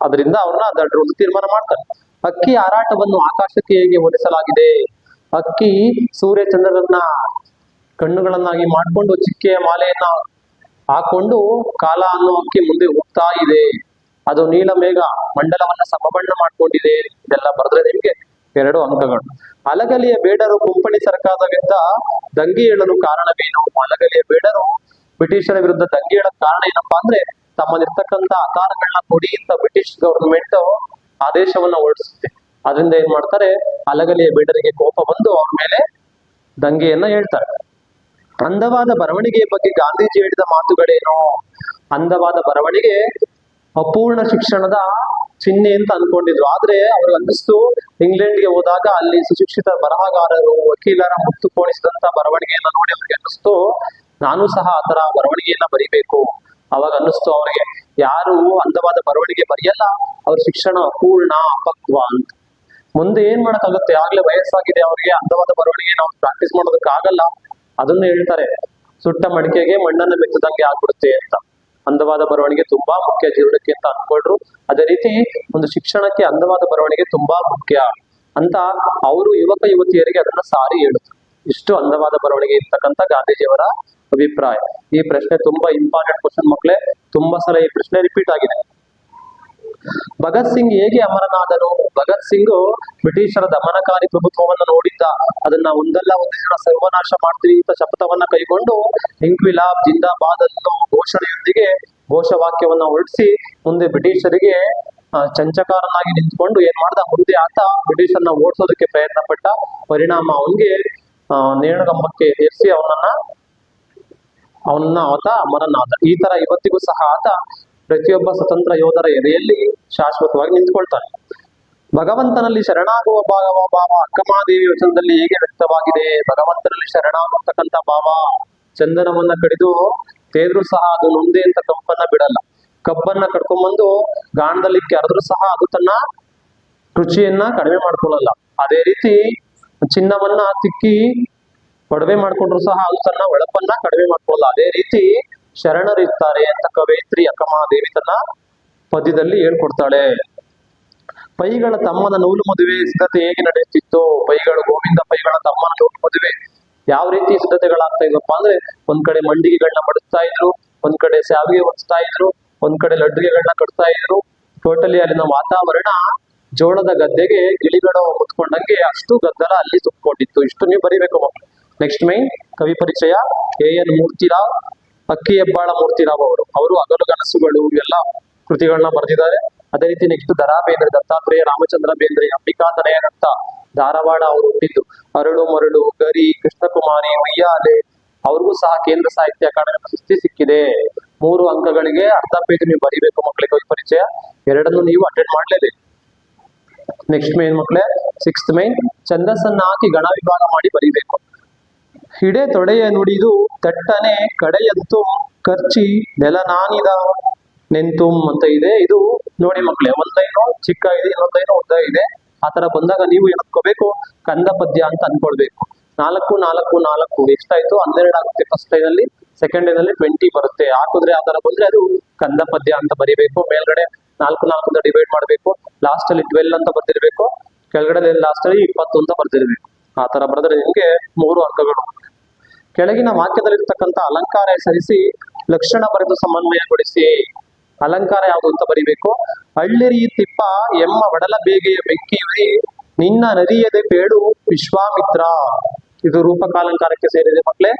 ಅದರಿಂದ ಅವ್ರನ್ನ ದಡ್ರು ಅಂತ ತೀರ್ಮಾನ ಮಾಡ್ತಾರೆ. ಅಕ್ಕಿ ಹಾರಾಟವನ್ನು ಆಕಾಶಕ್ಕೆ ಹೇಗೆ ಹೋಲಿಸಲಾಗಿದೆ? ಅಕ್ಕಿ ಸೂರ್ಯ ಚಂದ್ರರನ್ನ ಕಣ್ಣುಗಳನ್ನಾಗಿ ಮಾಡಿಕೊಂಡು ಚಿಕ್ಕೆಯ ಮಾಲೆಯನ್ನ ಹಾಕೊಂಡು ಕಾಲ ಅನ್ನೋ ಅಕ್ಕಿ ಮುಂದೆ ಹೋಗ್ತಾ ಇದೆ. ಅದು ನೀಲ ಮೇಘ ಮಂಡಲವನ್ನ ಸಮಬಣ್ಣ ಮಾಡ್ಕೊಂಡಿದೆ. ಇದೆಲ್ಲ ಬರೆದ್ರೆ ನಿಮ್ಗೆ 2 ಅಂಕಗಳು. ಅಲಗಲಿಯ ಬೇಡರು ಕುಂಪಣಿ ಸರ್ಕಾರದ ವಿರುದ್ಧ ದಂಗೆ ಏಳಲು ಕಾರಣವೇನು? ಅಲಗಲಿಯ ಬೇಡರು ಬ್ರಿಟಿಷರ ವಿರುದ್ಧ ದಂಗೆ ಏಳಕ್ ಕಾರಣ ಏನಪ್ಪಾ ಅಂದ್ರೆ ತಮ್ಮಲ್ಲಿರ್ತಕ್ಕಂಥ ಆಧಾರಗಳನ್ನ ಕೊಡಿ ಅಂತ ಬ್ರಿಟಿಷ್ ಗವರ್ನಮೆಂಟ್ ಆದೇಶವನ್ನ ಹೊರಡಿಸುತ್ತೆ. ಅದರಿಂದ ಏನ್ ಮಾಡ್ತಾರೆ? ಅಲಗಲಿಯ ಬೇಡರಿಗೆ ಕೋಪ ಬಂದು ಅವ್ರ ಮೇಲೆ ದಂಗೆಯನ್ನ ಹೇಳ್ತಾರೆ. ಅಂದವಾದ ಬರವಣಿಗೆಯ ಬಗ್ಗೆ ಗಾಂಧೀಜಿ ಹೇಳಿದ ಮಾತುಗಳೇನು? ಅಂದವಾದ ಬರವಣಿಗೆ ಅಪೂರ್ಣ ಶಿಕ್ಷಣದ ಚಿಹ್ನೆ ಅಂತ ಅನ್ಕೊಂಡಿದ್ರು. ಆದ್ರೆ ಅವ್ರಿಗೆ ಅನ್ನಿಸ್ತು ಇಂಗ್ಲೆಂಡ್ಗೆ ಹೋದಾಗ ಅಲ್ಲಿ ಸುಶಿಕ್ಷಿತ ಬರಹಗಾರರು, ವಕೀಲರ ಮುತ್ತು ಪೋಣಿಸಿದಂತ ಬರವಣಿಗೆಯನ್ನ ನೋಡಿ ಅವ್ರಿಗೆ ಅನ್ನಿಸ್ತು ನಾನು ಸಹ ಆತರ ಬರವಣಿಗೆಯನ್ನ ಬರಿಬೇಕು. ಅವಾಗ ಅನ್ನಿಸ್ತು ಅವ್ರಿಗೆ ಯಾರು ಅಂದವಾದ ಬರವಣಿಗೆ ಬರೆಯಲ್ಲ ಅವ್ರ ಶಿಕ್ಷಣ ಅಪೂರ್ಣ, ಅಪಕ್ವ ಅಂತ. ಮುಂದೆ ಏನ್ ಮಾಡಕ್ಕಾಗುತ್ತೆ, ಆಗ್ಲೇ ವಯಸ್ಸಾಗಿದೆ ಅವ್ರಿಗೆ, ಅಂದವಾದ ಬರವಣಿಗೆ ನಾವು ಪ್ರಾಕ್ಟೀಸ್ ಮಾಡೋದಕ್ಕೆ ಆಗಲ್ಲ. ಅದನ್ನ ಹೇಳ್ತಾರೆ, ಸುಟ್ಟ ಮಡಿಕೆಗೆ ಮಣ್ಣನ್ನು ಮೆತ್ತದಂಗೆ ಆಗ್ಬಿಡುತ್ತೆ ಅಂತ. ಅಂದವಾದ ಬರವಣಿಗೆ ತುಂಬಾ ಮುಖ್ಯ ಜೀವನಕ್ಕೆ ಅಂತ ಅನ್ಕೊಂಡ್ರು. ಅದೇ ರೀತಿ ಒಂದು ಶಿಕ್ಷಣಕ್ಕೆ ಅಂದವಾದ ಬರವಣಿಗೆ ತುಂಬಾ ಮುಖ್ಯ ಅಂತ ಅವರು ಯುವಕ ಯುವತಿಯರಿಗೆ ಅದನ್ನ ಸಾರಿ ಹೇಳಿದ್ರು. ಇಷ್ಟು ಅಂದವಾದ ಬರವಣಿಗೆ ಇರ್ತಕ್ಕಂಥ ಗಾಂಧೀಜಿಯವರ ಅಭಿಪ್ರಾಯ. ಈ ಪ್ರಶ್ನೆ ತುಂಬಾ ಇಂಪಾರ್ಟೆಂಟ್ ಕ್ವಶನ್ ಮಕ್ಕಳೇ, ತುಂಬಾ ಸಲ ಈ ಪ್ರಶ್ನೆ ರಿಪೀಟ್ ಆಗಿದೆ. ಭಗತ್ ಸಿಂಗ್ ಹೇಗೆ ಅಮರನಾದನು? ಭಗತ್ ಸಿಂಗ್ ಬ್ರಿಟಿಷರ ದಮನಕಾರಿ ಪ್ರಭುತ್ವವನ್ನ ನೋಡಿದ್ದ, ಅದನ್ನ ಒಂದಲ್ಲ ಒಂದು ದಿನ ಸರ್ವನಾಶ ಮಾಡ್ತೀವಿ ಅಂತ ಶಪಥವನ್ನ ಕೈಗೊಂಡು ಇಂಕ್ವಿಲಾಬ್ ಜಿಂದಾಬಾದ್ ಅನ್ನೋ ಘೋಷಣೆಯೊಂದಿಗೆ ಘೋಷವಾಕ್ಯವನ್ನ ಹೊರಡಿಸಿ ಮುಂದೆ ಬ್ರಿಟಿಷರಿಗೆ ಚಂಚಕಾರನಾಗಿ ನಿಂತ್ಕೊಂಡು ಏನ್ ಮಾಡ್ದ, ಮುಂದೆ ಆತ ಬ್ರಿಟಿಷರ್ನ ಓಡಿಸೋದಕ್ಕೆ ಪ್ರಯತ್ನ ಪಟ್ಟ. ಪರಿಣಾಮ ಅವನಿಗೆ ನೇಣುಗಂಬಕ್ಕೆ ಏರಿಸಿ ಅವನನ್ನ ಆತ ಅಮರನಾದ. ಈ ತರ ಇವತ್ತಿಗೂ ಸಹ ಆತ ಪ್ರತಿಯೊಬ್ಬ ಸ್ವತಂತ್ರ ಯೋಧರ ಎದೆಯಲ್ಲಿ ಶಾಶ್ವತವಾಗಿ ನಿಂತ್ಕೊಳ್ತಾನೆ. ಭಗವಂತನಲ್ಲಿ ಶರಣಾಗುವ ಭಾವ ಅಕ್ಕಮಹಾದೇವಿ ವಚನದಲ್ಲಿ ಹೇಗೆ ವ್ಯಕ್ತವಾಗಿದೆ? ಭಗವಂತನಲ್ಲಿ ಶರಣಾಗುತ್ತಕ್ಕಂಥ ಭಾವ ಚಂದನವನ್ನ ಕಡಿದು ತೇದ್ರು ಸಹ ಅದು ನೊಂದೆ ಅಂತ ಕಂಪನ್ನ ಬಿಡಲ್ಲ. ಕಬ್ಬನ್ನ ಕಡ್ಕೊಂಡ್ಬಂದು ಗಾಣದಲ್ಲಿ ಕೆರೆದ್ರು ಸಹ ಅದು ತನ್ನ ರುಚಿಯನ್ನ ಕಡಿಮೆ ಮಾಡ್ಕೊಳ್ಳಲ್ಲ. ಅದೇ ರೀತಿ ಚಿನ್ನವನ್ನ ತಿಕ್ಕಿ ಒಡವೆ ಮಾಡ್ಕೊಂಡ್ರು ಸಹ ಅದು ತನ್ನ ಒಳಪನ್ನ ಕಡಿಮೆ ಮಾಡ್ಕೊಳ್ಳಲ್ಲ. ಅದೇ ರೀತಿ ಶರಣರಿರ್ತಾರೆ ಅಂತ ಕವಯಿತ್ರಿ ಅಕ್ಕಮಹಾದೇವಿ ತನ್ನ ಪದ್ಯದಲ್ಲಿ ಹೇಳ್ಕೊಡ್ತಾಳೆ. ಪೈಗಳ ತಮ್ಮನ ನೂಲು ಮದುವೆ ಸಿದ್ಧತೆ ಹೇಗೆ ನಡೆಯುತ್ತಿತ್ತು? ಗೋವಿಂದ ಪೈಗಳ ತಮ್ಮನ ನೂಲು ಮದುವೆ ಯಾವ ರೀತಿ ಸಿದ್ಧತೆಗಳಾಗ್ತಾ ಇದ್ವಪ್ಪ ಅಂದ್ರೆ, ಒಂದ್ ಕಡೆ ಮಂಡಿಗೆಗಳನ್ನ ಮಡಿಸ್ತಾ ಇದ್ರು, ಒಂದ್ ಕಡೆ ಸಾವಿಗೆ ಹೊಡಿಸ್ತಾ ಇದ್ರು, ಒಂದ್ ಕಡೆ ಲಡ್ಡುಗೆಗಳನ್ನ ಕಟ್ತಾ ಇದ್ರು. ಟೋಟಲಿ ಅಲ್ಲಿನ ವಾತಾವರಣ ಜೋಳದ ಗದ್ದೆಗೆ ಗಿಳಿಗಳು ಮುತ್ಕೊಂಡಂಗೆ ಅಷ್ಟು ಗದ್ದಲ ಅಲ್ಲಿ ತುಂಬಿಕೊಂಡಿತ್ತು. ಇಷ್ಟು ನೀವು ಬರಿಬೇಕು ಮಕ್ಕಳು. ನೆಕ್ಸ್ಟ್ ಮೈನ್ ಕವಿ ಪರಿಚಯ AN ಮೂರ್ತಿರಾವ್, ಅಕ್ಕಿ ಹೆಬ್ಬಾಳ ಮೂರ್ತಿರಾವ್ ಅವರು ಹಗಲುಗನಸುಗಳು ಇವೆಲ್ಲ ಕೃತಿಗಳನ್ನ ಬರೆದಿದ್ದಾರೆ. ಅದೇ ರೀತಿ ನೆಕ್ಸ್ಟ್ ದರಾ ಬೇಂದ್ರೆ, ದತ್ತಾತ್ರೇಯ ರಾಮಚಂದ್ರ ಬೇಂದ್ರೆ, ಅಂಬಿಕಾತನಯ ದತ್ತ, ಧಾರವಾಡ ಅವರು ಹುಟ್ಟಿದ್ದು. ಅರಳು ಮರಳು, ಗರಿ, ಕೃಷ್ಣಕುಮಾರಿ, ಉಯ್ಯಾಲೆ ಅವ್ರಿಗೂ ಸಹ ಕೇಂದ್ರ ಸಾಹಿತ್ಯ ಅಕಾಡೆಮಿ ಪ್ರಶಸ್ತಿ ಸಿಕ್ಕಿದೆ. 3 ಅಂಕಗಳಿಗೆ ಅರ್ಧ ಪೇಜ್ ನೀವು ಬರೀಬೇಕು ಮಕ್ಕಳಿಗೆ ಕವಿ ಪರಿಚಯ. ಎರಡನ್ನು ನೀವು ಅಟೆಂಡ್ ಮಾಡ್ಲೇಬೇಕು. ನೆಕ್ಸ್ಟ್ ಮೈನ್ ಮಕ್ಕಳೇ 6th ಮೈನ್ ಛಂದಸ್ಸನ್ನ ಹಾಕಿ ಗಣ ವಿಭಾಗ ಮಾಡಿ ಬರೀಬೇಕು. ಹಿಡೆ ತೊಡೆಯ ನುಡಿದು ತಟ್ಟನೆ ಕಡೆಯದ್ದು ಖರ್ಚಿ ನೆಲನಾನಿದ ನೆಂತುಂ ಅಂತ ಇದೆ. ಇದು ನೋಡಿ ಮಕ್ಕಳೇ, ಒಂದೈನು ಚಿಕ್ಕ ಇದೆ, ಇನ್ನೊಂದೈನು ಉದ್ದ ಇದೆ. ಆತರ ಬಂದಾಗ ನೀವು ಏನತ್ಕೋಬೇಕು, ಕಂದ ಪದ್ಯ ಅಂತ ಅನ್ಕೊಳ್ಬೇಕು. 4 4 4 ಎಷ್ಟಾಯ್ತು? 12 ಆಗುತ್ತೆ ಫಸ್ಟ್ ಲೈನಲ್ಲಿ. ಸೆಕೆಂಡ್ ಲೈನಲ್ಲಿ 20 ಬರುತ್ತೆ. ಹಾಕಿದ್ರೆ ಆ ತರ ಬಂದ್ರೆ ಅದು ಕಂದ ಪದ್ಯ ಅಂತ ಬರಿಬೇಕು. ಮೇಲ್ಗಡೆ 4 4 ಅಂತ ಡಿವೈಡ್ ಮಾಡ್ಬೇಕು. ಲಾಸ್ಟ್ ಅಲ್ಲಿ 12 ಅಂತ ಬರ್ದಿರ್ಬೇಕು. ಕೆಳಗಡೆ ಲಾಸ್ಟ್ ಅಲ್ಲಿ 20 ಅಂತ ಬರ್ದಿರ್ಬೇಕು. ಆ ತರ ಬರೆದ್ರೆ ನಿಮ್ಗೆ 3 ಅಂಕಗಳು. ಕೆಳಗಿನ ವಾಕ್ಯದಲ್ಲಿರ್ತಕ್ಕಂಥ ಅಲಂಕಾರ ಹೆಸರಿಸಿ ಲಕ್ಷಣ ಬರೆದು ಸಮನ್ವಯಗೊಳಿಸಿ. ಅಲಂಕಾರ ಯಾವುದು ಅಂತ ಬರಿಬೇಕು. ಹಳ್ಳಿರಿ ತಿಪ್ಪ ಎಮ್ಮ ಒಡಲ ಬೇಗೆಯ ಬೆಂಕಿಯುರಿ ನಿನ್ನ ನದಿಯದೆ ಬೇಡು ವಿಶ್ವಾಮಿತ್ರ. ಇದು ರೂಪಕಾಲಂಕಾರಕ್ಕೆ ಸೇರಿದೆ ಮಕ್ಕಳೇ.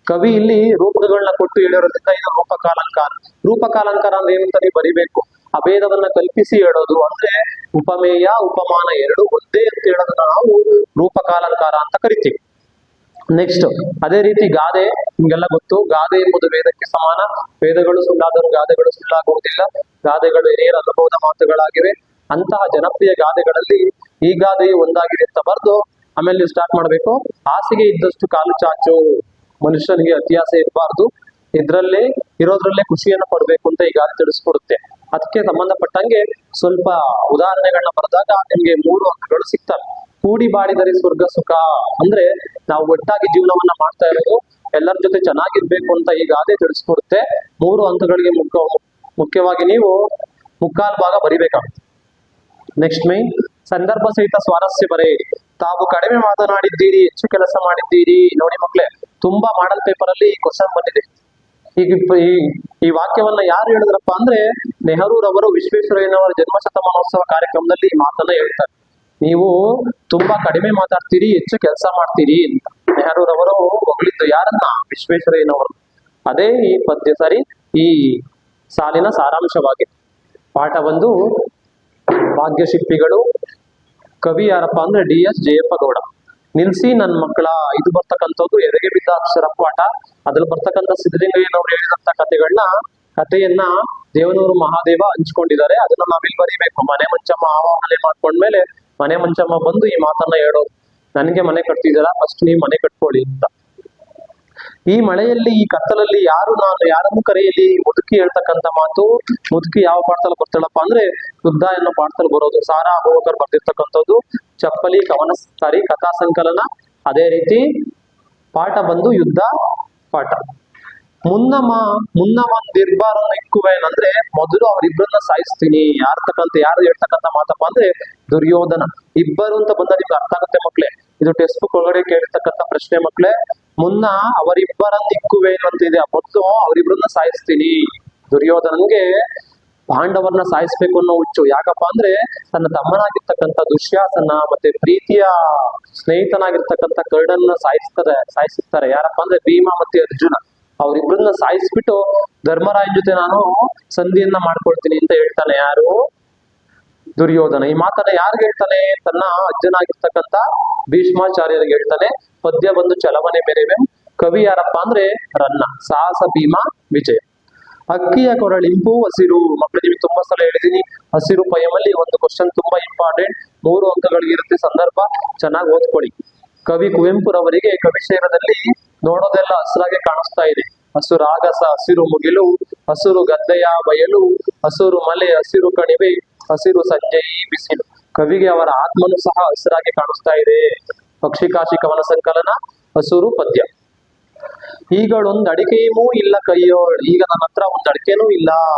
ಕವಿ ಇಲ್ಲಿ ರೂಪಕಗಳನ್ನ ಕೊಟ್ಟು ಹೇಳಿರೋದ್ರಿಂದ ಇದು ರೂಪಕಾಲಂಕಾರ. ರೂಪಕಾಲಂಕಾರ ಅಂದ್ರೆ ಏನಂತ ನೀವು ಬರಿಬೇಕು. ಅಭೇದವನ್ನ ಕಲ್ಪಿಸಿ ಹೇಳೋದು ಅಂದ್ರೆ ಉಪಮೇಯ ಉಪಮಾನ ಎರಡು ಒಂದೇ ಅಂತ ಹೇಳೋದನ್ನ ನಾವು ರೂಪಕಾಲಂಕಾರ ಅಂತ ಕರಿತೀವಿ. ನೆಕ್ಸ್ಟ್ ಅದೇ ರೀತಿ ಗಾದೆ, ನಿಮ್ಗೆಲ್ಲ ಗೊತ್ತು. ಗಾದೆ ಎಂಬುದು ವೇದಕ್ಕೆ ಸಮಾನ. ವೇದಗಳು ಸುಳ್ಳಾದರೂ ಗಾದೆಗಳು ಸುಳ್ಳಾಗುವುದಿಲ್ಲ. ಗಾದೆಗಳು ಹಿರಿಯರ ಅನುಭವದ ಮಾತುಗಳಾಗಿವೆ. ಅಂತಹ ಜನಪ್ರಿಯ ಗಾದೆಗಳಲ್ಲಿ ಈ ಗಾದೆಯು ಒಂದಾಗಿದೆ ಅಂತ ಬರೆದು ಆಮೇಲೆ ನೀವು ಸ್ಟಾರ್ಟ್ ಮಾಡ್ಬೇಕು. ಹಾಸಿಗೆ ಇದ್ದಷ್ಟು ಕಾಲು ಚಾಚು. ಮನುಷ್ಯನಿಗೆ ಅತಿಯಾಸ ಇರಬಾರ್ದು, ಇರೋದ್ರಲ್ಲೇ ಖುಷಿಯನ್ನು ಪಡ್ಬೇಕು ಅಂತ ಈ ಗಾದೆ ತಿಳಿಸ್ಕೊಡುತ್ತೆ. ಅದಕ್ಕೆ ಸಂಬಂಧಪಟ್ಟಂಗೆ ಸ್ವಲ್ಪ ಉದಾಹರಣೆಗಳನ್ನ ಬರೆದಾಗ ನಿಮ್ಗೆ 3 ಅಂಕಗಳು ಸಿಗ್ತವೆ. ಕೂಡಿ ಬಾಳಿದರೆ ಸ್ವರ್ಗ ಸುಖ ಅಂದ್ರೆ ನಾವು ಒಟ್ಟಾಗಿ ಜೀವನವನ್ನ ಮಾಡ್ತಾ ಇರೋದು, ಎಲ್ಲರ ಜೊತೆ ಚೆನ್ನಾಗಿರ್ಬೇಕು ಅಂತ ಈ ಗಾದೆ ತಿಳಿಸ್ಕೊಡುತ್ತೆ. 3 ಅಂಕಗಳಿಗೆ ಮುಖ್ಯವಾಗಿ ನೀವು 3/4 ಭಾಗ ಬರಿಬೇಕಾಗುತ್ತೆ. ನೆಕ್ಸ್ಟ್ ಮೈನ್ ಸಂದರ್ಭ ಸಹಿತ ಸ್ವಾರಸ್ಯ ಬರೆಯಿರಿ. ತಾವು ಕಡಿಮೆ ಮಾತನಾಡಿದ್ದೀರಿ, ಹೆಚ್ಚು ಕೆಲಸ ಮಾಡಿದ್ದೀರಿ. ನೋಡಿ ಮಕ್ಕಳೇ, ತುಂಬಾ ಮಾಡಲ್ ಪೇಪರ್ ಅಲ್ಲಿ ಈ ಕ್ವಶನ್ ಬಂದಿದೆ. ಈಗ ಈ ವಾಕ್ಯವನ್ನ ಯಾರು ಹೇಳಿದ್ರಪ್ಪ ಅಂದ್ರೆ, ನೆಹರೂರವರು ವಿಶ್ವೇಶ್ವರಯ್ಯನವರ ಜನ್ಮ ಶತಮಾನೋತ್ಸವ ಕಾರ್ಯಕ್ರಮದಲ್ಲಿ ಈ ಮಾತನ್ನ ಹೇಳ್ತಾರೆ. ನೀವು ತುಂಬಾ ಕಡಿಮೆ ಮಾತಾಡ್ತೀರಿ, ಹೆಚ್ಚು ಕೆಲಸ ಮಾಡ್ತೀರಿ ಅಂತ ನೆಹರೂರವರು ಹೊಗಳಿದ್ದು ಯಾರನ್ನ? ವಿಶ್ವೇಶ್ವರಯ್ಯನವರು. ಅದೇ ಈ ಪದ್ಯ ಈ ಸಾಲಿನ ಸಾರಾಂಶವಾಗಿದೆ. ಪಾಠ 1 ಭಾಗ್ಯಶಿಲ್ಪಿಗಳು. ಕವಿ ಯಾರಪ್ಪ ಅಂದ್ರೆ DS ಜಯಪ್ಪ ಗೌಡ. ನಿಲ್ಸಿ ನನ್ನ ಮಕ್ಕಳ, ಇದು ಬರ್ತಕ್ಕಂಥದ್ದು ಎದೆಗೆ ಬಿದ್ದ ಅಕ್ಷರ ಪಾಠ. ಅದ್ರಲ್ಲಿ ಬರ್ತಕ್ಕಂಥ ಸಿದ್ಧಲಿಂಗಯ್ಯನವರು ಹೇಳಿದಂತ ಕಥೆಯನ್ನ ದೇವನೂರು ಮಹಾದೇವ ಹಂಚ್ಕೊಂಡಿದ್ದಾರೆ. ಅದನ್ನ ನಾವಿಲ್ಲಿ ಬರೀಬೇಕು. ಮನೆ ಮಂಚಮ್ಮ ಆವಾಹನೆ ಮಾಡ್ಕೊಂಡ್ಮೇಲೆ ಮನೆ ಮಂಚಮ್ಮ ಬಂದು ಈ ಮಾತನ್ನ ಹೇಳೋದು, ನನಗೆ ಮನೆ ಕಟ್ತಿದ್ದೀರಾ, ಫಸ್ಟ್ ನೀವು ಮನೆ ಕಟ್ಕೊಳ್ಳಿ ಅಂತ. ಈ ಮಳೆಯಲ್ಲಿ ಈ ಕತ್ತಲಲ್ಲಿ ನಾನು ಯಾರನ್ನು ಕರೆಯಲಿ, ಮುದುಕಿ ಹೇಳ್ತಕ್ಕಂಥ ಮಾತು. ಮುದುಕಿ ಯಾವ ಪಾಠದಲ್ಲಿ ಬರ್ತಾಳಪ್ಪ ಅಂದ್ರೆ ಯುದ್ಧ ಎನ್ನೋ ಪಾಠದಲ್ಲಿ ಬರೋದು. ಸಾರಾ ಅಬೋಕರ್ ಬರ್ತಿರ್ತಕ್ಕಂಥದ್ದು ಚಪ್ಪಲಿ ಕಥಾ ಸಂಕಲನ. ಅದೇ ರೀತಿ ಪಾಠ ಬಂದು ಯುದ್ಧ ಪಾಠ. ಮುನ್ನಮ ನಿರ್ಭಾರವನ್ನು ಇಕ್ಕುವೇನ್ ಅಂದ್ರೆ ಮೊದಲು ಅವರಿಬ್ಬರನ್ನ ಸಾಯಿಸ್ತೀನಿ. ಯಾರು ಹೇಳ್ತಕ್ಕಂಥ ಮಾತಪ್ಪ ಅಂದ್ರೆ ದುರ್ಯೋಧನ. ಇಬ್ಬರು ಅಂತ ಬಂದ ನಿಮ್ಗೆ ಅರ್ಥ ಆಗುತ್ತೆ ಮಕ್ಳೇ. ಇದು ಟೆಕ್ಸ್ಟ್ ಬುಕ್ ಒಳಗಡೆ ಕೇಳಿರ್ತಕ್ಕಂಥ ಪ್ರಶ್ನೆ ಮಕ್ಳೇ. ಮುನ್ನ ಅವರಿಬ್ಬರನ್ನ ಇಕ್ಕುವೇನು ಅಂತ ಇದೆ. ಮೊದಲು ಅವರಿಬ್ಬರನ್ನ ಸಾಯಿಸ್ತೀನಿ. ದುರ್ಯೋಧನನ್ಗೆ ಪಾಂಡವರನ್ನ ಸಾಯಿಸ್ಬೇಕು ಅನ್ನೋ ಹುಚ್ಚು. ಯಾಕಪ್ಪ ಅಂದ್ರೆ ತನ್ನ ತಮ್ಮನಾಗಿರ್ತಕ್ಕಂಥ ದುಶ್ಯಾಸನ ಮತ್ತೆ ಪ್ರೀತಿಯ ಸ್ನೇಹಿತನಾಗಿರ್ತಕ್ಕಂಥ ಕರ್ಣನ್ನ ಸಾಯಿಸ್ತಾರೆ. ಯಾರಪ್ಪ ಅಂದ್ರೆ ಭೀಮ ಮತ್ತೆ ಅರ್ಜುನ. ಅವರಿಬ್ಬರನ್ನ ಸಾಯಿಸ್ಬಿಟ್ಟು ಧರ್ಮರಾಯನ್ ಜೊತೆ ನಾನು ಸಂಧಿಯನ್ನ ಮಾಡ್ಕೊಳ್ತೀನಿ ಅಂತ ಹೇಳ್ತಾನೆ. ಯಾರು? ದುರ್ಯೋಧನ. ಈ ಮಾತನ್ನ ಯಾರಿಗೆ ಹೇಳ್ತಾನೆ? ತನ್ನ ಅಜ್ಜನಾಗಿರ್ತಕ್ಕಂಥ ಭೀಷ್ಮಾಚಾರ್ಯರಿಗೆ ಹೇಳ್ತಾನೆ. ಪದ್ಯ ಬಂದು ಚಲವನೆ ಮೆರೆವೆ. ಕವಿ ಯಾರಪ್ಪ ಅಂದ್ರೆ ರನ್ನ. ಸಾಹಸ ಭೀಮ ವಿಜಯ. ಅಕ್ಕಿಯ ಕೊರಳಿಂಪು ಹಸಿರು. ಮಕ್ಕಳು ನಿಮಗೆ ತುಂಬಾ ಸಲ ಹೇಳಿದೀನಿ. ಹಸಿರು ಪಯಮಲ್ಲಿ ಒಂದು ಕ್ವಶನ್ ತುಂಬಾ ಇಂಪಾರ್ಟೆಂಟ್. 3 ಅಂಕಗಳಿಗೆ ಇರುತ್ತೆ. ಸಂದರ್ಭ ಚೆನ್ನಾಗಿ ಓದ್ಕೊಳ್ಳಿ. ಕವಿ ಕುವೆಂಪುರವರಿಗೆ ಕವಿಶೇರದಲ್ಲಿ ನೋಡೋದೆಲ್ಲ ಹಸಿರಾಗೆ ಕಾಣಿಸ್ತಾ ಇದೆ. ಹಸುರಾಗಸ, ಹಸಿರು ಮುಗಿಲು, ಹಸಿರು ಗದ್ದೆಯ ಬಯಲು, ಹಸಿರು ಮಲೆ, ಹಸಿರು ಕಣಿವೆ, ಹಸಿರು ಸಂಜೆ ಈ ಬಿಸಿಲು. ಕವಿಗೆ ಅವರ ಆತ್ಮನು ಸಹ ಹಸಿರಾಗಿ ಕಾಣಿಸ್ತಾ ಇದೆ. ಪಕ್ಷಿಕಾಶಿ ಕವನ ಸಂಕಲನ ಹಸುರು ಪದ್ಯ. ಈಗಳೊಂದು ಅಡಿಕೆಯೂ ಇಲ್ಲ ಕೈಯೋಳ್. ಈಗ ನನ್ನ ಹತ್ರ ಒಂದು ಅಡಿಕೆನೂ ಇಲ್ಲ.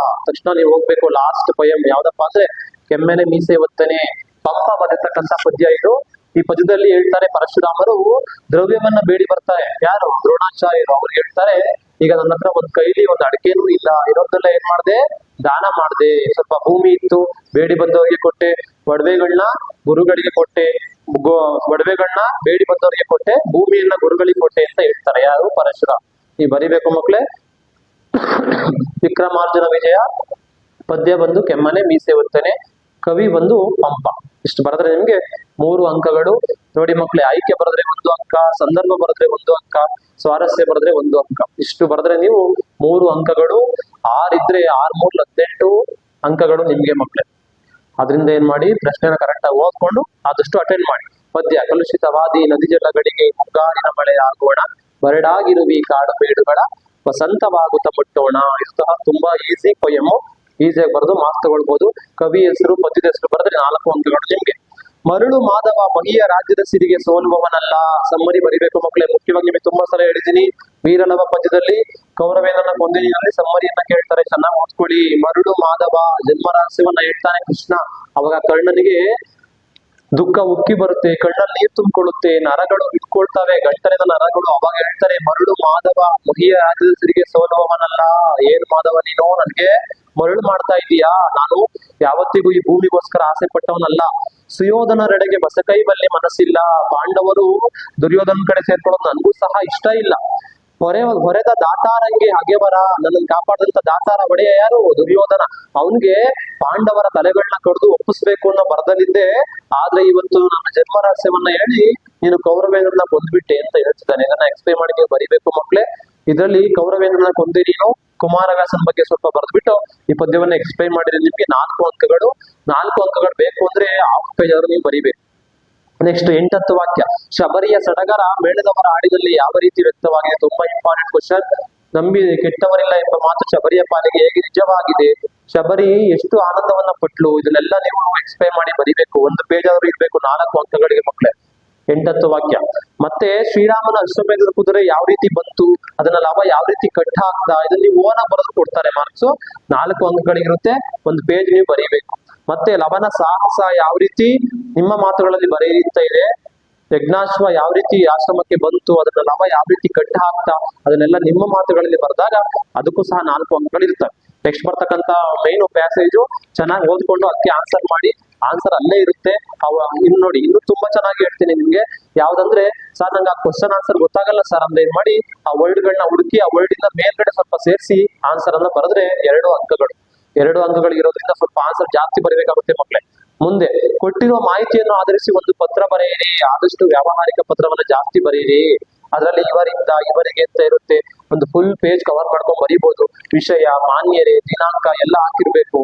ತಕ್ಷಣ ನೀವು ಹೋಗ್ಬೇಕು ಲಾಸ್ಟ್ ಪಯಂ ಯಾವ್ದಪ್ಪ ಅಂದ್ರೆ ಕೆಮ್ಮೆನೆ ಮೀಸೆ ಒತ್ತನೆ. ಪಂಪ ಬರೆತಕ್ಕಂಥ ಪದ್ಯ ಇದು. ಈ ಪದ್ಯದಲ್ಲಿ ಹೇಳ್ತಾರೆ ಪರಶುರಾಮರು ದ್ರವ್ಯವನ್ನ ಬೇಡಿ ಬರ್ತಾರೆ. ಯಾರು? ದ್ರೋಣಾಚಾರ್ಯರು. ಅವ್ರು ಹೇಳ್ತಾರೆ, ಈಗ ನನ್ನ ಹತ್ರ ಒಂದ್ ಕೈಲಿ ಒಂದು ಅಡಿಕೆನೂ ಇಲ್ಲ. ಇರೋದೆಲ್ಲ ಏನ್ ಮಾಡ್ದೆ? ದಾನ ಮಾಡ್ದೆ. ಸ್ವಲ್ಪ ಭೂಮಿ ಇತ್ತು, ಬೇಡಿ ಬಂದವರಿಗೆ ಕೊಟ್ಟೆ. ಒಡವೆಗಳನ್ನ ಗುರುಗಳಿಗೆ ಕೊಟ್ಟೆ. ಒಡವೆಗಳನ್ನ ಬೇಡಿ ಬಂದವರಿಗೆ ಕೊಟ್ಟೆ, ಭೂಮಿಯನ್ನ ಗುರುಗಳಿಗೆ ಕೊಟ್ಟೆ ಅಂತ ಹೇಳ್ತಾರೆ. ಯಾರು? ಪರಶುರಾಮ್. ಈ ಬರಿಬೇಕು ಮಕ್ಳೇ. ವಿಕ್ರಮಾರ್ಜುನ ವಿಜಯ. ಪದ್ಯ ಬಂದು ಕೆಮ್ಮನೆ ಮೀಸೆ ಒತ್ತನೆ. ಕವಿ ಬಂದು ಪಂಪ. ಇಷ್ಟು ಬರೆದ್ರೆ ನಿಮ್ಗೆ 3 ಅಂಕಗಳು. ನೋಡಿ ಮಕ್ಳೇ, ಆಯ್ಕೆ ಬರೆದ್ರೆ 1 ಅಂಕ, ಸಂದರ್ಭ ಬರೆದ್ರೆ 1 ಅಂಕ, ಸ್ವಾರಸ್ಯ ಬರೆದ್ರೆ 1 ಅಂಕ. ಇಷ್ಟು ಬರೆದ್ರೆ ನೀವು 3 ಅಂಕಗಳು. 6 ಇದ್ರೆ 6 3 18 ಅಂಕಗಳು ನಿಮ್ಗೆ ಮಕ್ಳೇ. ಅದರಿಂದ ಏನ್ ಮಾಡಿ, ಪ್ರಶ್ನೆನ ಕರೆಕ್ಟ್ ಆಗಿ ಓದ್ಕೊಂಡು ಆದಷ್ಟು ಅಟೆಂಡ್ ಮಾಡಿ. ಪದ್ಯ: ಕಲುಷಿತವಾದಿ ನದಿ ಜಲಗಳಿಗೆ ಮುಂಗಾರಿನ ಮಳೆ ಆಗೋಣ, ಬರಡಾಗಿರುವಿ ಕಾಡು ಬೇಡುಗಳ ವಸಂತವಾಗುತ್ತ ಮುಟ್ಟೋಣ. ಇದು ತುಂಬಾ ಈಸಿ ಪೊಯಮ್ಮು. ಈಸಿಯಾಗಿ ಬರೆದು ಮಾರ್ಕ್ಸ್ ತಗೊಳ್ಬಹುದು. ಕವಿ ಹೆಸರು, ಪದ್ಯದ ಹೆಸರು ಬರೆದ್ರೆ 4 ಅಂಕಗಳು ನಿಮ್ಗೆ. ಮರಳು ಮಾಧವ ಮಹಿಯ ರಾಜ್ಯದ ಸಿರಿಗೆ ಸೋಲುವವನಲ್ಲ. ಸಮ್ಮರಿ ಬರಿಬೇಕು ಮಕ್ಕಳೇ. ಮುಖ್ಯವಾಗಿ ನಿಮಗೆ ತುಂಬಾ ಸಲ ಹೇಳಿದ್ದೀನಿ. ವೀರಲವ ಪದ್ಯದಲ್ಲಿ ಕೌರವೇಂದ್ರನ ಕೊಂದಿನಲ್ಲಿ ಸಮ್ಮರಿಯನ್ನ ಕೇಳ್ತಾರೆ. ಚೆನ್ನಾಗಿ ಓದ್ಕೊಳ್ಳಿ. ಮರಳು ಮಾಧವ ಜನ್ಮ ರಹಸ್ಯವನ್ನ ಹೇಳ್ತಾನೆ ಕೃಷ್ಣ. ಅವಾಗ ಕರ್ಣನಿಗೆ ದುಃಖ ಉಕ್ಕಿ ಬರುತ್ತೆ, ಕಣ್ಣಲ್ಲಿ ನೀರು ತುಂಬಿಕೊಳ್ಳುತ್ತೆ, ನರಗಳು ಇಟ್ಕೊಳ್ತವೆ, ಗಂಟಲಿನ ನರಗಳು. ಅವಾಗ ಹೇಳ್ತಾರೆ, ಮರಳು ಮಾಧವ ಮಹಿಯ ರಾಜ್ಯದ ಸಿರಿಗೆ ಸೋಲುವವನಲ್ಲ. ಏನ್ ಮಾಧವ ನೀನು ನನ್ಗೆ ಮರಳು ಮಾಡ್ತಾ ಇದೀಯಾ? ನಾನು ಯಾವತ್ತಿಗೂ ಈ ಭೂಮಿಗೋಸ್ಕರ ಆಸೆ ಪಟ್ಟವನಲ್ಲ. ಸುಯೋಧನರೆಡೆಗೆ ಬಸಕೈ ಬಲ್ಲಿ ಮನಸ್ಸಿಲ್ಲ. ಪಾಂಡವರು ದುರ್ಯೋಧನ ಕಡೆ ಸೇರ್ಕೊಳ್ಳೋದು ನನಗೂ ಸಹ ಇಷ್ಟ ಇಲ್ಲ. ಹೊರೆದ ದಾತಾರಂಗೆ ಹಗೆವರ. ನನ್ನನ್ನು ಕಾಪಾಡಿದಂತ ದಾತಾರ ಒಡೆಯ ಯಾರು? ದುರ್ಯೋಧನ. ಅವನ್ಗೆ ಪಾಂಡವರ ತಲೆಗಳನ್ನ ಕಡ್ದು ಒಪ್ಪಿಸ್ಬೇಕು ಅನ್ನೋ ಬರದಲ್ಲಿದ್ದೆ. ಆದ್ರೆ ಇವತ್ತು ನನ್ನ ಜನ್ಮ ರಹಸ್ಯವನ್ನ ಹೇಳಿ ನೀನು ಕೌರವೇಂದ್ರನ ಕೊಂದ್ಬಿಟ್ಟೆ ಅಂತ ಹೇಳ್ತಿದ್ದಾನೆ. ಇದನ್ನ ಎಕ್ಸ್ಪ್ಲೈನ್ ಮಾಡಿ ನೀವು ಬರಿಬೇಕು ಮಕ್ಳೇ. ಇದರಲ್ಲಿ ಕೌರವೇಂದ್ರನ ಕೊಂದಿ ನೀನು ಕುಮಾರವ್ಯಾಸನ ಬಗ್ಗೆ ಸ್ವಲ್ಪ ಬರೆದ್ಬಿಟ್ಟು ಈ ಪದ್ಯವನ್ನ ಎಕ್ಸ್ಪ್ಲೈನ್ ಮಾಡಿದ್ರೆ ನಿಮ್ಗೆ 4 ಅಂಕಗಳು. 4 ಅಂಕಗಳು ಬೇಕು ಅಂದ್ರೆ ಹಾಫ್ ಪೇಜ್ ಆದ್ರೂ ನೀವು ಬರಿಬೇಕು. ನೆಕ್ಸ್ಟ್ 8th ವಾಕ್ಯ. ಶಬರಿಯ ಸಡಗರ ಮೇಳದವರ ಹಾಡಿನಲ್ಲಿ ಯಾವ ರೀತಿ ವ್ಯಕ್ತವಾಗಿದೆ? ತುಂಬಾ ಇಂಪಾರ್ಟೆಂಟ್ ಕ್ವಶನ್. ನಂಬಿ ಕೆಟ್ಟವರಿಲ್ಲ ಎಂಬ ಮಾತು ಶಬರಿಯ ಪಾಲಿಗೆ ಹೇಗೆ ನಿಜವಾಗಿದೆ? ಶಬರಿ ಎಷ್ಟು ಆನಂದವನ್ನ ಪಟ್ಲು? ಇದನ್ನೆಲ್ಲ ನೀವು ಎಕ್ಸ್ಪ್ಲೈನ್ ಮಾಡಿ ಬರಿಬೇಕು. 1 ಪೇಜ್ ಆದ್ರೂ ಇರ್ಬೇಕು. 4 ಅಂಕಗಳಿಗೆ ಮಕ್ಕಳೇ. 8th ವಾಕ್ಯ. ಮತ್ತೆ ಶ್ರೀರಾಮನ ಅಶ್ವಮೇಧದ ಕುದುರೆ ಯಾವ ರೀತಿ ಬಂತು? ಅದನ್ನ ಲವ ಯಾವ ರೀತಿ ಕಟ್ ಹಾಕ್ದ? ಇದನ್ನ ನೀವು ಓನ ಬರೆದು ಕೊಡ್ತಾರೆ ಮಾರ್ಕ್ಸ್. 4 ಅಂಕಗಳಿಗಿರುತ್ತೆ. 1 ಪೇಜ್ ನೀವು ಬರೀಬೇಕು. ಮತ್ತೆ ಲವನ ಸಾಹಸ ಯಾವ ರೀತಿ ನಿಮ್ಮ ಮಾತುಗಳಲ್ಲಿ ಬರೆಯಿರಿ ಅಂತ ಇದೆ. ಯಜ್ಞಾಶ್ವ ಯಾವ ರೀತಿ ಆಶ್ರಮಕ್ಕೆ ಬಂತು? ಅದನ್ನ ಲವ ಯಾವ ರೀತಿ ಕಟ್ ಹಾಕ್ತಾ? ಅದನ್ನೆಲ್ಲ ನಿಮ್ಮ ಮಾತುಗಳಲ್ಲಿ ಬರೆದಾಗ ಅದಕ್ಕೂ ಸಹ 4 ಅಂಕಗಳಿರ್ತವೆ. ನೆಕ್ಸ್ಟ್ ಬರ್ತಕ್ಕಂಥ ಮೈನ್ ಪ್ಯಾಸೇಜು ಚೆನ್ನಾಗಿ ಓದ್ಕೊಂಡು ಅದಕ್ಕೆ ಆನ್ಸರ್ ಮಾಡಿ. ಆನ್ಸರ್ ಅಲ್ಲೇ ಇರುತ್ತೆ. ಇನ್ನು ನೋಡಿ, ಇನ್ನು ತುಂಬಾ ಚೆನ್ನಾಗಿ ಹೇಳ್ತೀನಿ ನಿಮ್ಗೆ. ಯಾವ್ದಂದ್ರೆ, ಸರ್ ನಂಗೆ ಆ ಕ್ವಶನ್ ಆನ್ಸರ್ ಗೊತ್ತಾಗಲ್ಲ ಸರ್ ಅಂದ್ರೆ ಏನ್ ಮಾಡಿ, ಆ ವರ್ಡ್ಗಳನ್ನ ಹುಡುಕಿ ಆ ವರ್ಡ್ ಇಂದ ಮೇಲ್ಗಡೆ ಸ್ವಲ್ಪ ಸೇರಿಸಿ ಆನ್ಸರ್ ಅನ್ನ ಬರೆದ್ರೆ 2 ಅಂಕಗಳು. 2 ಅಂಕಗಳು ಇರೋದ್ರಿಂದ ಸ್ವಲ್ಪ ಆನ್ಸರ್ ಜಾಸ್ತಿ ಬರಬೇಕಾಗುತ್ತೆ ಮಕ್ಕಳೇ. ಮುಂದೆ ಕೊಟ್ಟಿರುವ ಮಾಹಿತಿಯನ್ನು ಆಧರಿಸಿ ಒಂದು ಪತ್ರ ಬರೆಯಿರಿ. ಆದಷ್ಟು ವ್ಯಾವಹಾರಿಕ ಪತ್ರವನ್ನ ಜಾಸ್ತಿ ಬರೆಯಿರಿ. ಅದರಲ್ಲಿ ಇವರಿಂದ ಇವರಿಗೆ ಅಂತ ಇರುತ್ತೆ. ಒಂದು ಫುಲ್ ಪೇಜ್ ಕವರ್ ಮಾಡ್ಕೊಂಡು ಬರೀಬಹುದು. ವಿಷಯ, ಮಾನ್ಯರೇ, ದಿನಾಂಕ ಎಲ್ಲ ಹಾಕಿರ್ಬೇಕು.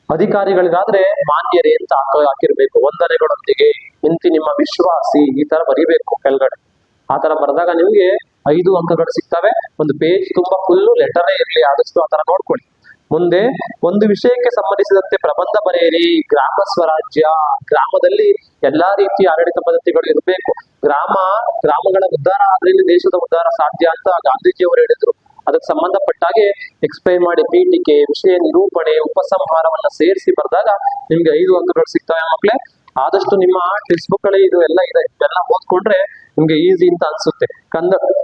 ಅಧಿಕಾರಿಗಳಿಗಾದ್ರೆ ಮಾನ್ಯರೇ ಅಂತ ಹಾಕಿರ್ಬೇಕು. ವಂದನೆಗಳೊಂದಿಗೆ ಇಂತಿ ನಿಮ್ಮ ವಿಶ್ವಾಸಿ, ಈ ತರ ಬರಿಬೇಕು ಕೆಳಗಡೆ. ಆ ತರ ಬರೆದಾಗ ನಿಮ್ಗೆ 5 ಅಂಕಗಳು ಸಿಗ್ತವೆ. ಒಂದು ಪೇಜ್ ತುಂಬಾ ಫುಲ್ಲು ಲೆಟರೇ ಇರ್ಲಿ, ಆದಷ್ಟು ಆತರ ನೋಡ್ಕೊಳ್ಳಿ. ಮುಂದೆ ಒಂದು ವಿಷಯಕ್ಕೆ ಸಂಬಂಧಿಸಿದಂತೆ ಪ್ರಬಂಧ ಬರೆಯಿರಿ. ಗ್ರಾಮ ಸ್ವರಾಜ್ಯ, ಗ್ರಾಮದಲ್ಲಿ ಎಲ್ಲಾ ರೀತಿಯ ಆಡಳಿತ ಪದ್ಧತಿಗಳು ಇರಬೇಕು. ಗ್ರಾಮಗಳ ಉದ್ಧಾರ ಆದ್ರೆ ದೇಶದ ಉದ್ಧಾರ ಸಾಧ್ಯ ಅಂತ ಗಾಂಧೀಜಿಯವರು ಹೇಳಿದ್ರು. ಅದಕ್ಕೆ ಸಂಬಂಧಪಟ್ಟಾಗೆ ಎಕ್ಸ್ಪ್ಲೈನ್ ಮಾಡಿ, ಪೀಠಿಕೆ, ವಿಷಯ ನಿರೂಪಣೆ, ಉಪಸಂಹಾರವನ್ನ ಸೇರಿಸಿ ಬರೆದಾಗ ನಿಮ್ಗೆ 5 ಅಂಕಗಳು ಸಿಗ್ತವೆ ಮಕ್ಳೇ. ಆದಷ್ಟು ನಿಮ್ಮ ಟೆಕ್ಸ್ಟ್ ಬುಕ್ ಗಳಲ್ಲಿ ಇದು ಎಲ್ಲ ಇದೆ, ಇವೆಲ್ಲ ಓದ್ಕೊಂಡ್ರೆ ನಿಮ್ಗೆ ಈಸಿ ಅಂತ ಅನ್ಸುತ್ತೆ.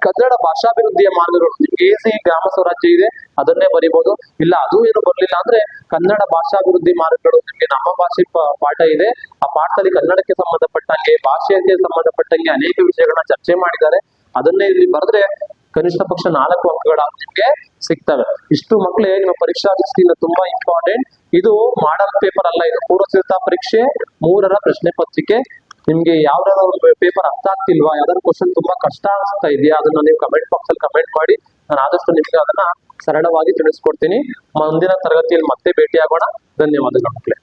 ಕನ್ನಡ ಭಾಷಾಭಿವೃದ್ಧಿಯ ಮಾರ್ಗಗಳು ನಿಮ್ಗೆ ಈಸಿ. ಗ್ರಾಮ ಸ್ವರಾಜ್ಯ ಇದೆ, ಅದನ್ನೇ ಬರಿಬಹುದು. ಇಲ್ಲ ಅದು ಏನು ಬರ್ಲಿಲ್ಲ ಅಂದ್ರೆ ಕನ್ನಡ ಭಾಷಾಭಿವೃದ್ಧಿ ಮಾರ್ಗಗಳು, ನಿಮ್ಗೆ ನಮ್ಮ ಭಾಷೆ ಪಾಠ ಇದೆ. ಆ ಪಾಠದಲ್ಲಿ ಕನ್ನಡಕ್ಕೆ ಸಂಬಂಧಪಟ್ಟಂಗೆ, ಭಾಷೆಗೆ ಸಂಬಂಧಪಟ್ಟಂಗೆ ಅನೇಕ ವಿಷಯಗಳನ್ನ ಚರ್ಚೆ ಮಾಡಿದ್ದಾರೆ. ಅದನ್ನೇ ಇಲ್ಲಿ ಬರೆದ್ರೆ ಕನಿಷ್ಠ ಪಕ್ಷ 4 ಅಂಕಗಳಾದ್ರೂ ನಿಮ್ಗೆ ಸಿಗ್ತವೆ. ಇಷ್ಟು ಮಕ್ಕಳೇ ನಿಮ್ಮ ಪರೀಕ್ಷಾ ದೃಷ್ಟಿಯಿಂದ ತುಂಬಾ ಇಂಪಾರ್ಟೆಂಟ್. ಇದು ಮಾಡಲ್ ಪೇಪರ್ ಅಲ್ಲ, ಇದು ಪೂರ್ವಸಿದ್ಧತಾ ಪರೀಕ್ಷೆ 3ರ ಪ್ರಶ್ನೆ ಪತ್ರಿಕೆ. ನಿಮ್ಗೆ ಯಾವ್ದಾದ್ರು ಪೇಪರ್ ಅರ್ಥ ಆಗ್ತಿಲ್ವಾ, ಯಾವ್ದಾದ್ರು ಕ್ವಶನ್ ತುಂಬಾ ಕಷ್ಟ ಅನ್ಸ್ತಾ ಇದೆಯಾ, ಅದನ್ನ ನೀವು ಕಮೆಂಟ್ ಬಾಕ್ಸ್ ಅಲ್ಲಿ ಕಮೆಂಟ್ ಮಾಡಿ. ನಾನು ಆದಷ್ಟು ನಿಮ್ಗೆ ಅದನ್ನ ಸರಳವಾಗಿ ತಿಳಿಸ್ಕೊಡ್ತೀನಿ. ಮುಂದಿನ ತರಗತಿಯಲ್ಲಿ ಮತ್ತೆ ಭೇಟಿ ಆಗೋಣ. ಧನ್ಯವಾದಗಳು ಮಕ್ಕಳೇ.